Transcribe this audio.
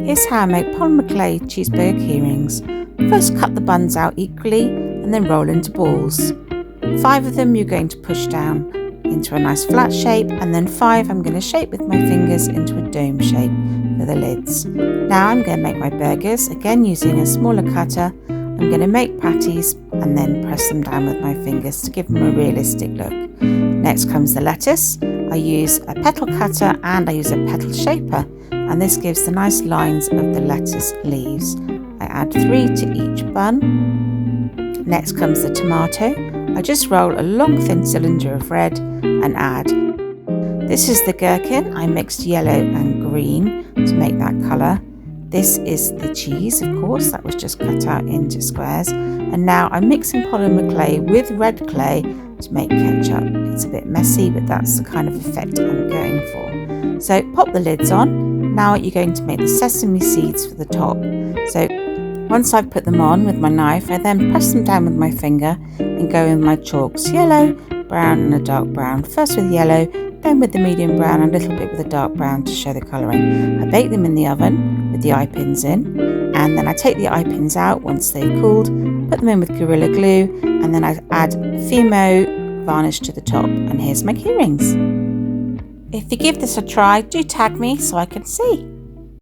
Here's how I make polymer clay cheeseburger keyrings. First cut the buns out equally and then roll into balls. 5 of them you're going to push down into a nice flat shape, and then 5 I'm going to shape with my fingers into a dome shape for the lids. Now I'm going to make my burgers, again using a smaller cutter. I'm going to make patties and then press them down with my fingers to give them a realistic look. Next comes the lettuce. I use a petal cutter and I use a petal shaper, and this gives the nice lines of the lettuce leaves. I add 3 to each bun. Next comes the tomato. I just roll a long thin cylinder of red and add. This is the gherkin. I mixed yellow and green to make that colour. This is the cheese, of course, that was just cut out into squares. And now I'm mixing polymer clay with red clay to make ketchup. It's a bit messy, but that's the kind of effect I'm going for. So pop the lids on. Now you're going to make the sesame seeds for the top. So once I've put them on with my knife, I then press them down with my finger and go in my chalks, yellow, brown and a dark brown. First with yellow, then with the medium brown and a little bit with the dark brown to show the colouring. I bake them in the oven with the eye pins in, and then I take the eye pins out once they've cooled, put them in with Gorilla Glue, and then I add Fimo varnish to the top, and here's my keyrings. If you give this a try, do tag me so I can see.